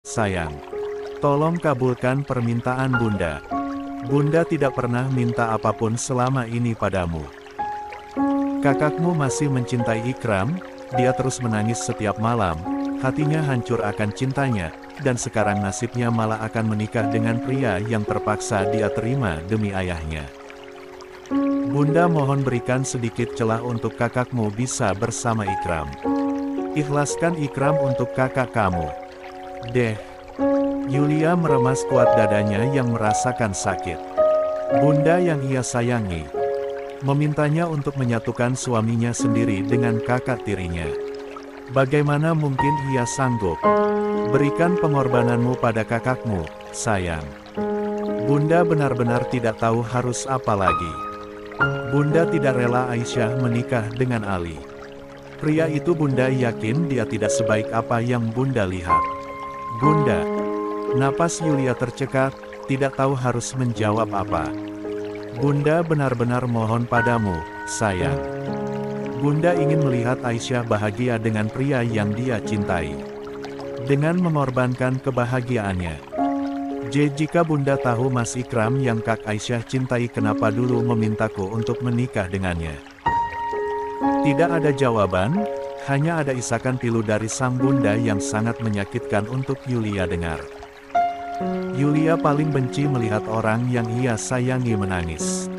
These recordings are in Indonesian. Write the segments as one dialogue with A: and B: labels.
A: sayang. Tolong kabulkan permintaan Bunda. Bunda tidak pernah minta apapun selama ini padamu. Kakakmu masih mencintai Ikram, dia terus menangis setiap malam, hatinya hancur akan cintanya, dan sekarang nasibnya malah akan menikah dengan pria yang terpaksa dia terima demi ayahnya. Bunda mohon berikan sedikit celah untuk kakakmu bisa bersama Ikram. Ikhlaskan Ikram untuk kakak kamu. Deh. Yulia meremas kuat dadanya yang merasakan sakit. Bunda yang ia sayangi memintanya untuk menyatukan suaminya sendiri dengan kakak tirinya. Bagaimana mungkin ia sanggup? Berikan pengorbananmu pada kakakmu, sayang. Bunda benar-benar tidak tahu harus apa lagi. Bunda tidak rela Aisyah menikah dengan Ali. Pria itu Bunda yakin dia tidak sebaik apa yang Bunda lihat. Bunda. Napas Yulia tercekat, tidak tahu harus menjawab apa. Bunda benar-benar mohon padamu, sayang. Bunda ingin melihat Aisyah bahagia dengan pria yang dia cintai. Dengan mengorbankan kebahagiaannya. Jika Bunda tahu Mas Ikram yang Kak Aisyah cintai kenapa dulu memintaku untuk menikah dengannya. Tidak ada jawaban, hanya ada isakan pilu dari sang Bunda yang sangat menyakitkan untuk Yulia dengar. Yulia paling benci melihat orang yang ia sayangi menangis.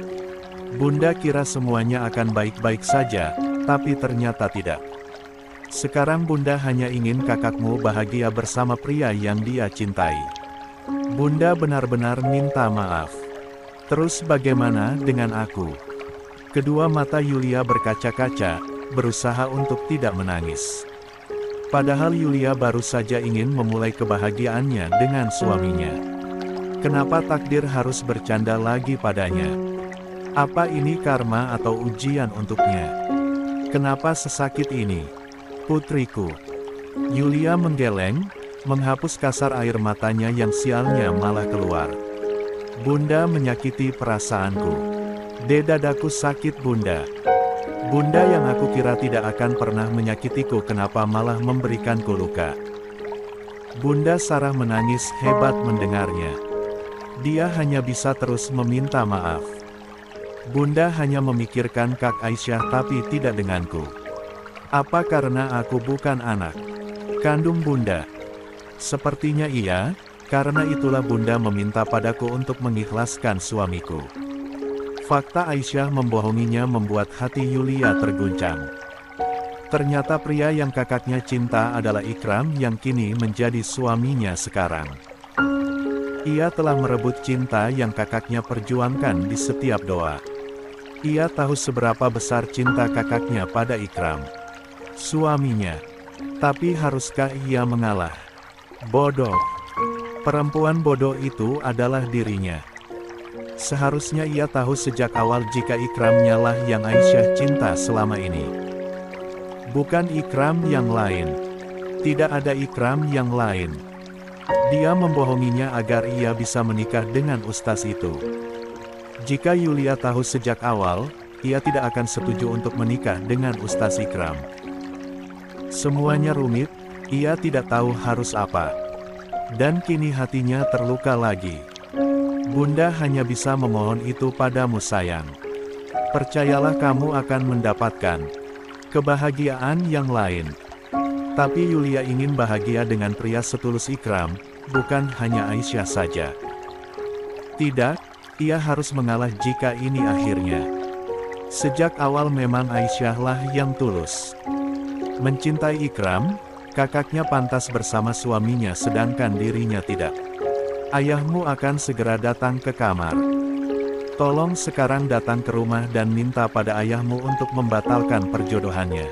A: Bunda kira semuanya akan baik-baik saja, tapi ternyata tidak. Sekarang Bunda hanya ingin kakakmu bahagia bersama pria yang dia cintai. Bunda benar-benar minta maaf. Terus bagaimana dengan aku? Kedua mata Yulia berkaca-kaca, berusaha untuk tidak menangis. Padahal Yulia baru saja ingin memulai kebahagiaannya dengan suaminya. Kenapa takdir harus bercanda lagi padanya? Apa ini karma atau ujian untuknya? Kenapa sesakit ini? Putriku. Yulia menggeleng, menghapus kasar air matanya yang sialnya malah keluar. Bunda menyakiti perasaanku. Dadaku sakit Bunda. Bunda yang aku kira tidak akan pernah menyakitiku kenapa malah memberikanku luka. Bunda Sarah menangis hebat mendengarnya. Dia hanya bisa terus meminta maaf. Bunda hanya memikirkan Kak Aisyah tapi tidak denganku. Apa karena aku bukan anak kandung Bunda? Sepertinya iya, karena itulah Bunda meminta padaku untuk mengikhlaskan suamiku. Fakta Aisyah membohonginya membuat hati Yulia terguncang. Ternyata pria yang kakaknya cinta adalah Ikram yang kini menjadi suaminya sekarang. Ia telah merebut cinta yang kakaknya perjuangkan di setiap doa. Ia tahu seberapa besar cinta kakaknya pada Ikram, suaminya. Tapi haruskah ia mengalah? Bodoh. Perempuan bodoh itu adalah dirinya. Seharusnya ia tahu sejak awal jika Ikramnya lah yang Aisyah cinta selama ini. Bukan Ikram yang lain. Tidak ada Ikram yang lain. Dia membohonginya agar ia bisa menikah dengan ustaz itu. Jika Yulia tahu sejak awal, ia tidak akan setuju untuk menikah dengan ustaz Ikram. Semuanya rumit, ia tidak tahu harus apa. Dan kini hatinya terluka lagi. Bunda hanya bisa memohon itu padamu sayang. Percayalah kamu akan mendapatkan kebahagiaan yang lain. Tapi Yulia ingin bahagia dengan pria setulus Ikram, bukan hanya Aisyah saja. Tidak, ia harus mengalah jika ini akhirnya. Sejak awal memang Aisyah lah yang tulus mencintai Ikram, kakaknya pantas bersama suaminya sedangkan dirinya tidak. Ayahmu akan segera datang ke kamar. Tolong sekarang datang ke rumah dan minta pada ayahmu untuk membatalkan perjodohannya.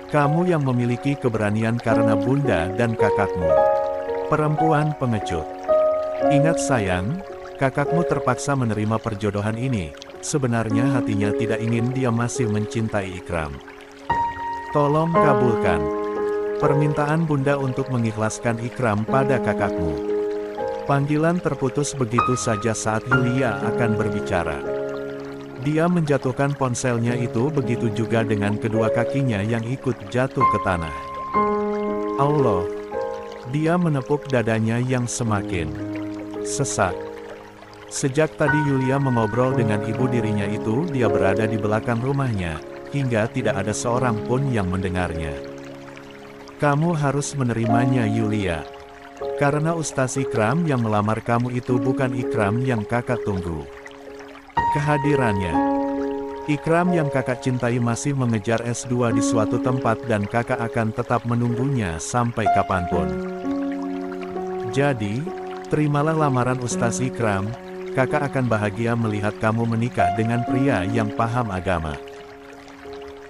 A: Kamu yang memiliki keberanian karena Bunda dan kakakmu. Perempuan pengecut. Ingat sayang, kakakmu terpaksa menerima perjodohan ini. Sebenarnya hatinya tidak ingin dia masih mencintai Ikram. Tolong kabulkan permintaan Bunda untuk mengikhlaskan Ikram pada kakakmu. Panggilan terputus begitu saja saat Yulia akan berbicara. Dia menjatuhkan ponselnya itu begitu juga dengan kedua kakinya yang ikut jatuh ke tanah. Allah. Dia menepuk dadanya yang semakin sesak. Sejak tadi Yulia mengobrol dengan ibu dirinya itu, dia berada di belakang rumahnya, hingga tidak ada seorang pun yang mendengarnya. Kamu harus menerimanya Yulia. Karena Ustaz Ikram yang melamar kamu itu bukan Ikram yang kakak tunggu. Kehadirannya. Ikram yang kakak cintai masih mengejar S2 di suatu tempat dan kakak akan tetap menunggunya sampai kapanpun. Jadi, terimalah lamaran Ustaz Ikram, kakak akan bahagia melihat kamu menikah dengan pria yang paham agama.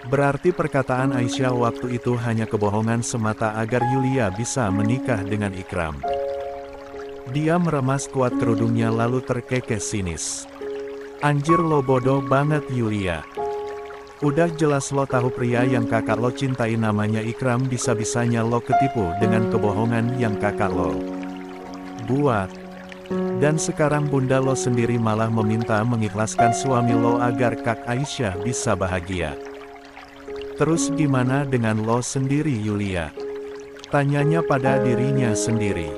A: Berarti perkataan Aisyah waktu itu hanya kebohongan semata agar Yulia bisa menikah dengan Ikram. Dia meremas kuat kerudungnya lalu terkekeh sinis. Anjir lo bodoh banget Yulia. Udah jelas lo tahu pria yang kakak lo cintai namanya Ikram, bisa-bisanya lo ketipu dengan kebohongan yang kakak lo buat. Dan sekarang bunda lo sendiri malah meminta mengikhlaskan suami lo agar Kak Aisyah bisa bahagia. Terus gimana dengan lo sendiri Yulia? Tanyanya pada dirinya sendiri.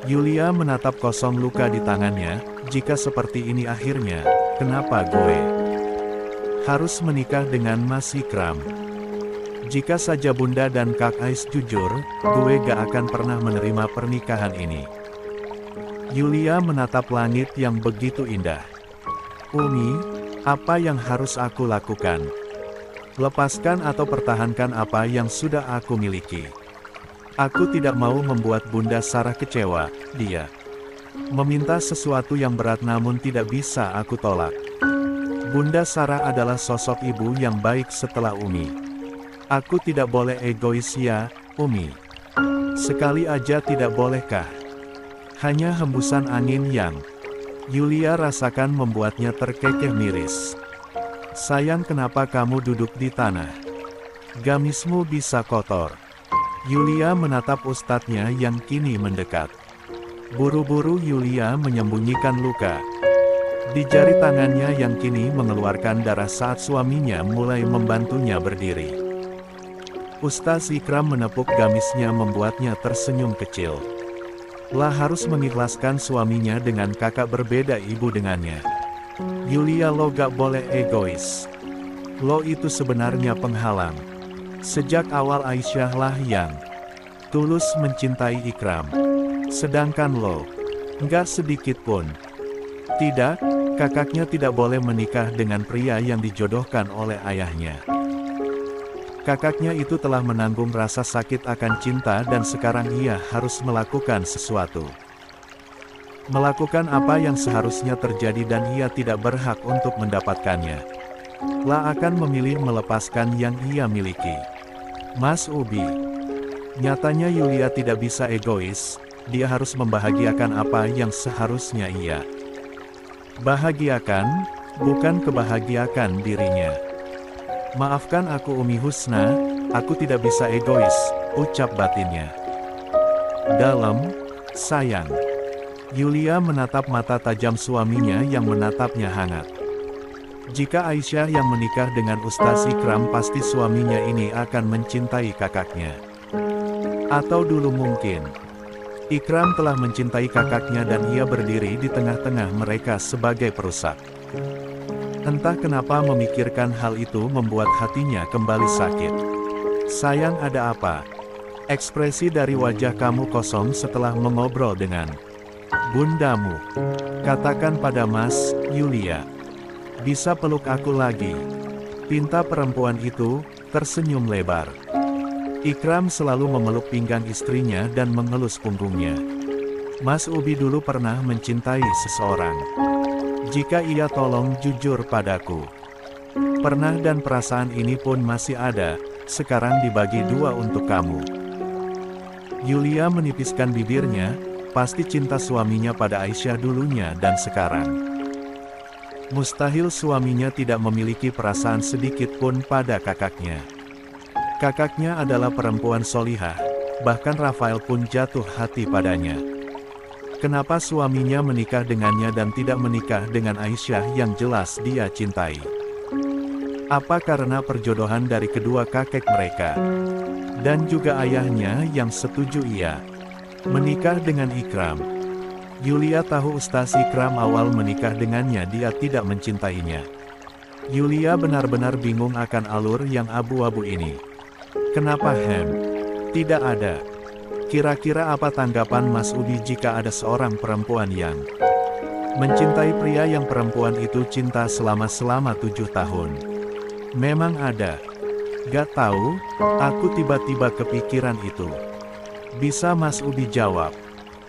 A: Yulia menatap kosong luka di tangannya, jika seperti ini akhirnya, kenapa gue harus menikah dengan Mas Ikram? Jika saja bunda dan Kak Ais jujur, gue gak akan pernah menerima pernikahan ini. Yulia menatap langit yang begitu indah. Umi, apa yang harus aku lakukan? Lepaskan atau pertahankan apa yang sudah aku miliki. Aku tidak mau membuat Bunda Sarah kecewa. Dia meminta sesuatu yang berat namun tidak bisa aku tolak. Bunda Sarah adalah sosok ibu yang baik setelah Umi. Aku tidak boleh egois ya, Umi. Sekali aja tidak bolehkah? Hanya hembusan angin yang Yulia rasakan membuatnya terkekeh miris. Sayang, kenapa kamu duduk di tanah? Gamismu bisa kotor. Yulia menatap ustadznya yang kini mendekat. Buru-buru Yulia menyembunyikan luka di jari tangannya yang kini mengeluarkan darah saat suaminya mulai membantunya berdiri. Ustaz Ikram menepuk gamisnya membuatnya tersenyum kecil. Lah harus mengikhlaskan suaminya dengan kakak berbeda ibu dengannya. Yulia, lo gak boleh egois. Lo itu sebenarnya penghalang. Sejak awal Aisyah lah yang tulus mencintai Ikram. Sedangkan lo, gak sedikit pun. Tidak, kakaknya tidak boleh menikah dengan pria yang dijodohkan oleh ayahnya. Kakaknya itu telah menanggung rasa sakit akan cinta dan sekarang ia harus melakukan sesuatu. Melakukan apa yang seharusnya terjadi dan ia tidak berhak untuk mendapatkannya. Lah akan memilih melepaskan yang ia miliki. Mas Ubi. Nyatanya Yulia tidak bisa egois, dia harus membahagiakan apa yang seharusnya ia bahagiakan, bukan kebahagiakan dirinya. Maafkan aku Umi Husna, aku tidak bisa egois, ucap batinnya. Dalam, sayang. Yulia menatap mata tajam suaminya yang menatapnya hangat. Jika Aisyah yang menikah dengan Ustaz Ikram, pasti suaminya ini akan mencintai kakaknya. Atau dulu mungkin Ikram telah mencintai kakaknya dan ia berdiri di tengah-tengah mereka sebagai perusak. Entah kenapa memikirkan hal itu membuat hatinya kembali sakit. Sayang, ada apa? Ekspresi dari wajah kamu kosong setelah mengobrol dengan bundamu. Katakan pada Mas, Yulia. Bisa peluk aku lagi? Pinta perempuan itu tersenyum lebar. Ikram selalu memeluk pinggang istrinya dan mengelus punggungnya. Mas Ubi dulu pernah mencintai seseorang. Jika ia tolong jujur padaku. Pernah, dan perasaan ini pun masih ada, sekarang dibagi dua untuk kamu. Yulia menipiskan bibirnya, pasti cinta suaminya pada Aisyah dulunya dan sekarang. Mustahil suaminya tidak memiliki perasaan sedikit pun pada kakaknya. Kakaknya adalah perempuan solihah, bahkan Rafael pun jatuh hati padanya. Kenapa suaminya menikah dengannya dan tidak menikah dengan Aisyah yang jelas dia cintai? Apa karena perjodohan dari kedua kakek mereka? Dan juga ayahnya yang setuju ia Menikah dengan Ikram. Yulia tahu Ustaz Ikram awal menikah dengannya dia tidak mencintainya. Yulia benar-benar bingung akan alur yang abu-abu ini. Kenapa tidak ada? Kira-kira apa tanggapan Mas Udi jika ada seorang perempuan yang mencintai pria yang perempuan itu cinta selama 7 tahun? Memang ada. Gak tahu, aku tiba-tiba kepikiran itu. Bisa Mas Udi jawab?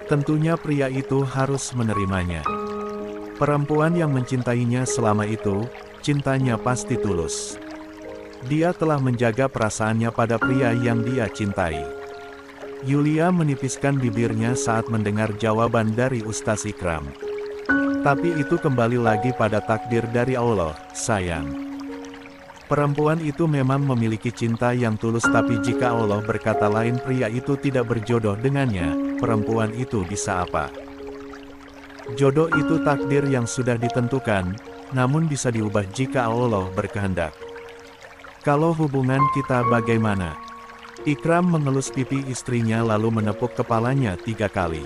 A: Tentunya pria itu harus menerimanya. Perempuan yang mencintainya selama itu, cintanya pasti tulus. Dia telah menjaga perasaannya pada pria yang dia cintai. Yulia menipiskan bibirnya saat mendengar jawaban dari Ustaz Ikram. Tapi itu kembali lagi pada takdir dari Allah, sayang. Perempuan itu memang memiliki cinta yang tulus, tapi jika Allah berkata lain pria itu tidak berjodoh dengannya, perempuan itu bisa apa? Jodoh itu takdir yang sudah ditentukan, namun bisa diubah jika Allah berkehendak. Kalau hubungan kita bagaimana? Ikram mengelus pipi istrinya lalu menepuk kepalanya 3 kali.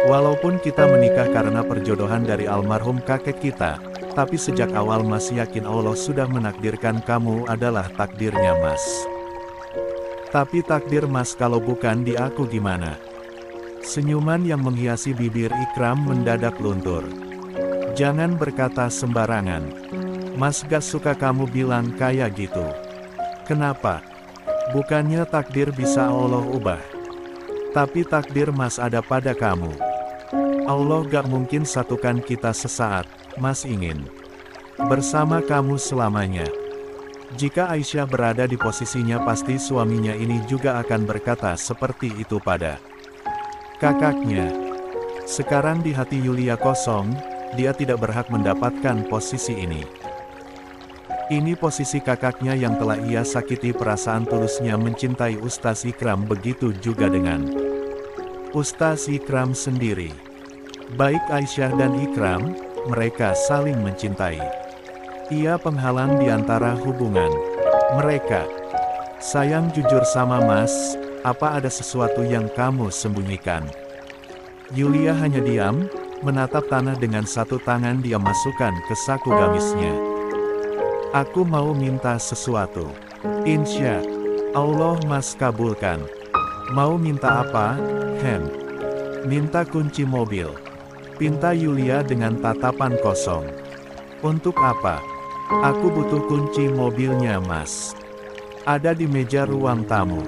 A: Walaupun kita menikah karena perjodohan dari almarhum kakek kita, tapi sejak awal Mas yakin Allah sudah menakdirkan kamu adalah takdirnya Mas. Tapi takdir Mas kalau bukan di aku gimana? Senyuman yang menghiasi bibir Ikram mendadak luntur. Jangan berkata sembarangan. Mas gak suka kamu bilang kayak gitu. Kenapa? Bukannya takdir bisa Allah ubah. Tapi takdir Mas ada pada kamu. Allah gak mungkin satukan kita sesaat, Mas ingin bersama kamu selamanya. Jika Aisyah berada di posisinya pasti suaminya ini juga akan berkata seperti itu pada kakaknya. Sekarang di hati Yulia kosong, dia tidak berhak mendapatkan posisi ini. Ini posisi kakaknya yang telah ia sakiti perasaan tulusnya mencintai Ustaz Ikram, begitu juga dengan Ustaz Ikram sendiri. Baik Aisyah dan Ikram, mereka saling mencintai. Ia penghalang di antara hubungan mereka. Sayang, jujur sama Mas, apa ada sesuatu yang kamu sembunyikan? Yulia hanya diam, menatap tanah dengan satu tangan dia masukkan ke saku gamisnya. Aku mau minta sesuatu. Insya Allah Mas kabulkan. Mau minta apa, Minta kunci mobil. Pinta Yulia dengan tatapan kosong. Untuk apa? Aku butuh kunci mobilnya Mas. Ada di meja ruang tamu.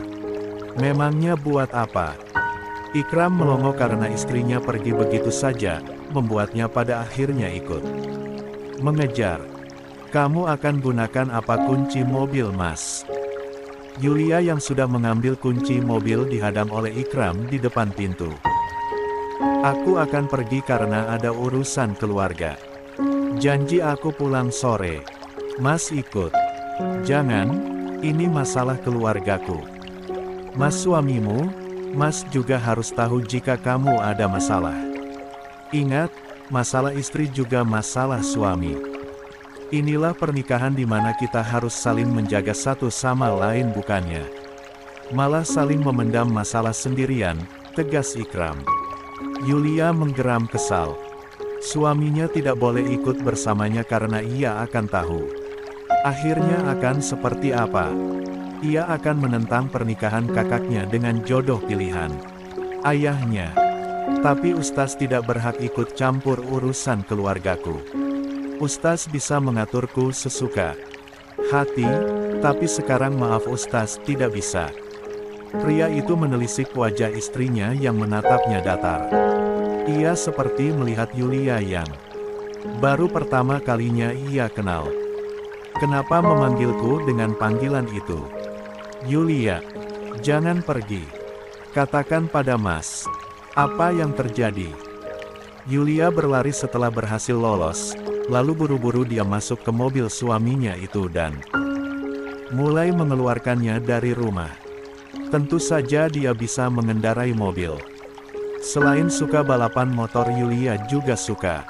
A: Memangnya buat apa? Ikram melongo karena istrinya pergi begitu saja, membuatnya pada akhirnya ikut mengejar. Kamu akan gunakan apa kunci mobil Mas? Yulia yang sudah mengambil kunci mobil dihadang oleh Ikram di depan pintu. Aku akan pergi karena ada urusan keluarga. Janji aku pulang sore. Mas ikut. Jangan, ini masalah keluargaku. Mas suamimu, Mas juga harus tahu jika kamu ada masalah. Ingat, masalah istri juga masalah suami. Inilah pernikahan di mana kita harus saling menjaga satu sama lain, bukannya malah saling memendam masalah sendirian, tegas Ikram. Yulia menggeram kesal. Suaminya tidak boleh ikut bersamanya karena ia akan tahu akhirnya akan seperti apa. Ia akan menentang pernikahan kakaknya dengan jodoh pilihan ayahnya. Tapi Ustaz tidak berhak ikut campur urusan keluargaku. Ustaz bisa mengaturku sesuka hati, tapi sekarang maaf Ustaz tidak bisa. Pria itu menelisik wajah istrinya yang menatapnya datar. Ia seperti melihat Yulia yang baru pertama kalinya ia kenal. Kenapa memanggilku dengan panggilan itu? Yulia, jangan pergi. Katakan pada Mas, apa yang terjadi? Yulia berlari setelah berhasil lolos, lalu buru-buru dia masuk ke mobil suaminya itu dan mulai mengeluarkannya dari rumah. Tentu saja dia bisa mengendarai mobil. Selain suka balapan motor, Yulia juga suka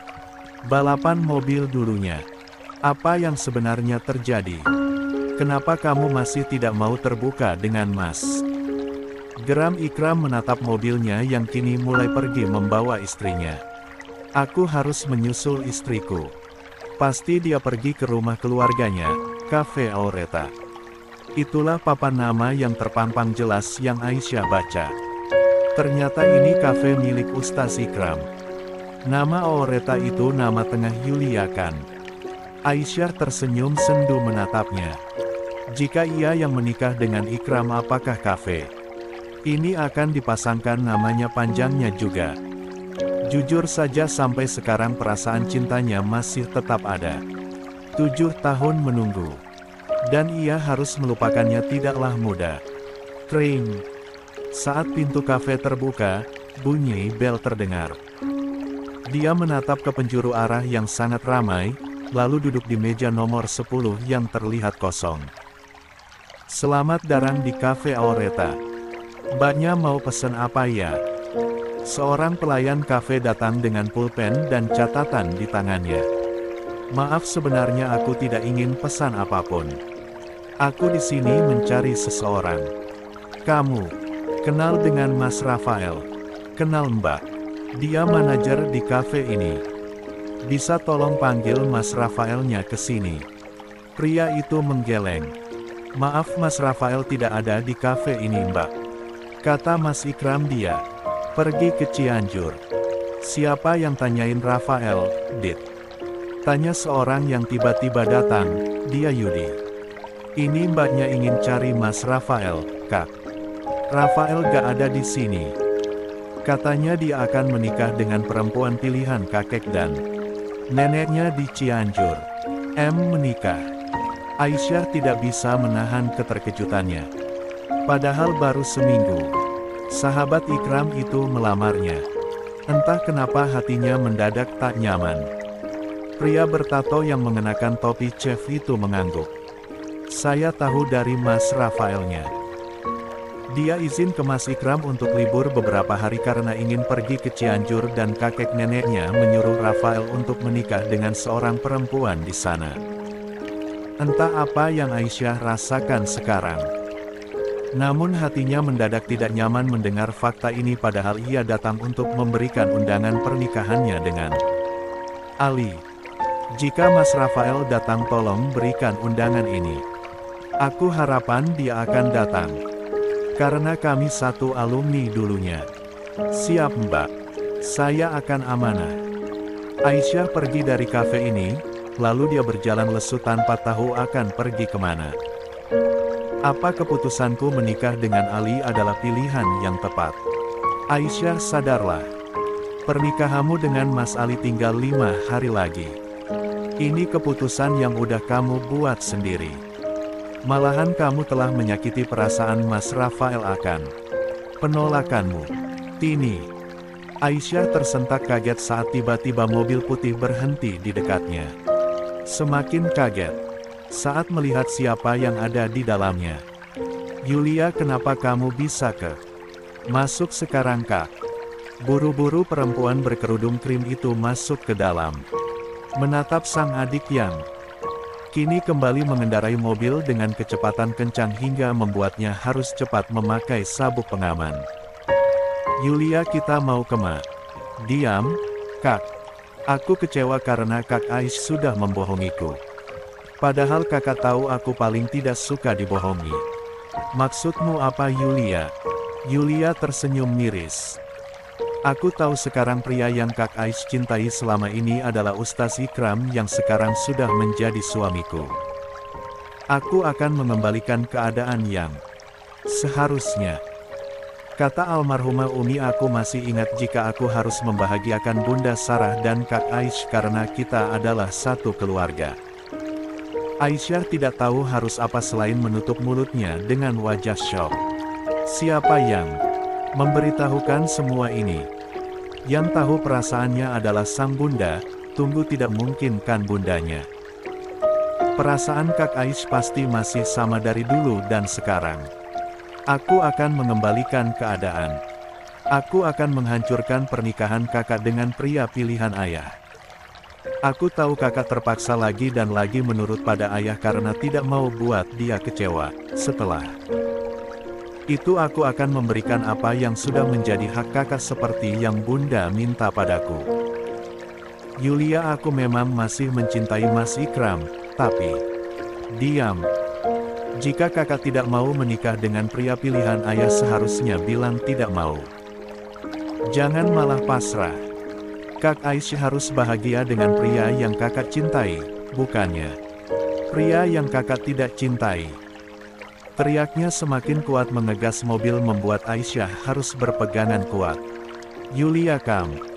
A: balapan mobil dulunya. Apa yang sebenarnya terjadi? Kenapa kamu masih tidak mau terbuka dengan Mas? Geram Ikram menatap mobilnya yang kini mulai pergi membawa istrinya. Aku harus menyusul istriku. Pasti dia pergi ke rumah keluarganya, Cafe Aureta. Itulah papan nama yang terpampang jelas yang Aisyah baca. Ternyata ini kafe milik Ustaz Ikram. Nama Aureta itu nama tengah Yulia kan? Aisyah tersenyum sendu menatapnya. Jika ia yang menikah dengan Ikram, apakah kafe ini akan dipasangkan namanya panjangnya juga? Jujur saja sampai sekarang perasaan cintanya masih tetap ada. 7 tahun menunggu. Dan ia harus melupakannya tidaklah mudah. Tring. Saat pintu kafe terbuka, bunyi bel terdengar. Dia menatap ke penjuru arah yang sangat ramai, lalu duduk di meja nomor 10 yang terlihat kosong. Selamat datang di Cafe Aureta. Mbaknya mau pesan apa ya? Seorang pelayan kafe datang dengan pulpen dan catatan di tangannya. Maaf, sebenarnya aku tidak ingin pesan apapun. Aku di sini mencari seseorang. Kamu kenal dengan Mas Rafael? Kenal Mbak. Dia manajer di kafe ini. Bisa tolong panggil Mas Rafaelnya ke sini. Pria itu menggeleng. Maaf, Mas Rafael tidak ada di kafe ini Mbak. Kata Mas Ikram, dia pergi ke Cianjur. Siapa yang tanyain Rafael, Dit? Tanya seorang yang tiba-tiba datang, dia Yudi. Ini mbaknya ingin cari Mas Rafael, Kak. Rafael gak ada di sini. Katanya dia akan menikah dengan perempuan pilihan kakek dan neneknya di Cianjur. Menikah. Aisyah tidak bisa menahan keterkejutannya. Padahal baru seminggu sahabat Ikram itu melamarnya. Entah kenapa hatinya mendadak tak nyaman. Pria bertato yang mengenakan topi chef itu mengangguk. Saya tahu dari Mas Rafaelnya. Dia izin ke Mas Ikram untuk libur beberapa hari karena ingin pergi ke Cianjur dan kakek neneknya menyuruh Rafael untuk menikah dengan seorang perempuan di sana. Entah apa yang Aisyah rasakan sekarang. Namun hatinya mendadak tidak nyaman mendengar fakta ini, padahal ia datang untuk memberikan undangan pernikahannya dengan Ali. Jika Mas Rafael datang, tolong berikan undangan ini. Aku harapan dia akan datang. Karena kami satu alumni dulunya. Siap Mbak. Saya akan amanah. Aisyah pergi dari kafe ini, lalu dia berjalan lesu tanpa tahu akan pergi kemana. Apa keputusanku menikah dengan Ali adalah pilihan yang tepat. Aisyah, sadarlah. Pernikahanmu dengan Mas Ali tinggal 5 hari lagi. Ini keputusan yang udah kamu buat sendiri. Malahan kamu telah menyakiti perasaan Mas Rafael akan penolakanmu. Tini. Aisyah tersentak kaget saat tiba-tiba mobil putih berhenti di dekatnya. Semakin kaget saat melihat siapa yang ada di dalamnya. Yulia, kenapa kamu bisa masuk sekarang Kak? Buru-buru perempuan berkerudung krim itu masuk ke dalam. Menatap sang adik yang kini kembali mengendarai mobil dengan kecepatan kencang hingga membuatnya harus cepat memakai sabuk pengaman. Yulia, kita mau kemana? Diam, Kak. Aku kecewa karena Kak Aish sudah membohongiku. Padahal kakak tahu aku paling tidak suka dibohongi. Maksudmu apa Yulia? Yulia tersenyum miris. Aku tahu sekarang pria yang Kak Aish cintai selama ini adalah Ustaz Ikram yang sekarang sudah menjadi suamiku. Aku akan mengembalikan keadaan yang seharusnya. Kata almarhumah Umi, aku masih ingat jika aku harus membahagiakan Bunda Sarah dan Kak Aish karena kita adalah satu keluarga. Aisyah tidak tahu harus apa selain menutup mulutnya dengan wajah syok. Siapa yang memberitahukan semua ini? Yang tahu perasaannya adalah sang bunda. Tunggu, tidak mungkin kan bundanya. Perasaan Kak Aish pasti masih sama dari dulu dan sekarang. Aku akan mengembalikan keadaan. Aku akan menghancurkan pernikahan kakak dengan pria pilihan ayah. Aku tahu kakak terpaksa lagi dan lagi menurut pada ayah karena tidak mau buat dia kecewa. Setelah Itu aku akan memberikan apa yang sudah menjadi hak kakak seperti yang Bunda minta padaku. Yulia, aku memang masih mencintai Mas Ikram, tapi... Diam. Jika kakak tidak mau menikah dengan pria pilihan ayah seharusnya bilang tidak mau. Jangan malah pasrah. Kak Aisyah harus bahagia dengan pria yang kakak cintai, bukannya pria yang kakak tidak cintai. Teriaknya semakin kuat mengegas mobil membuat Aisyah harus berpegangan kuat. Yulia, kamu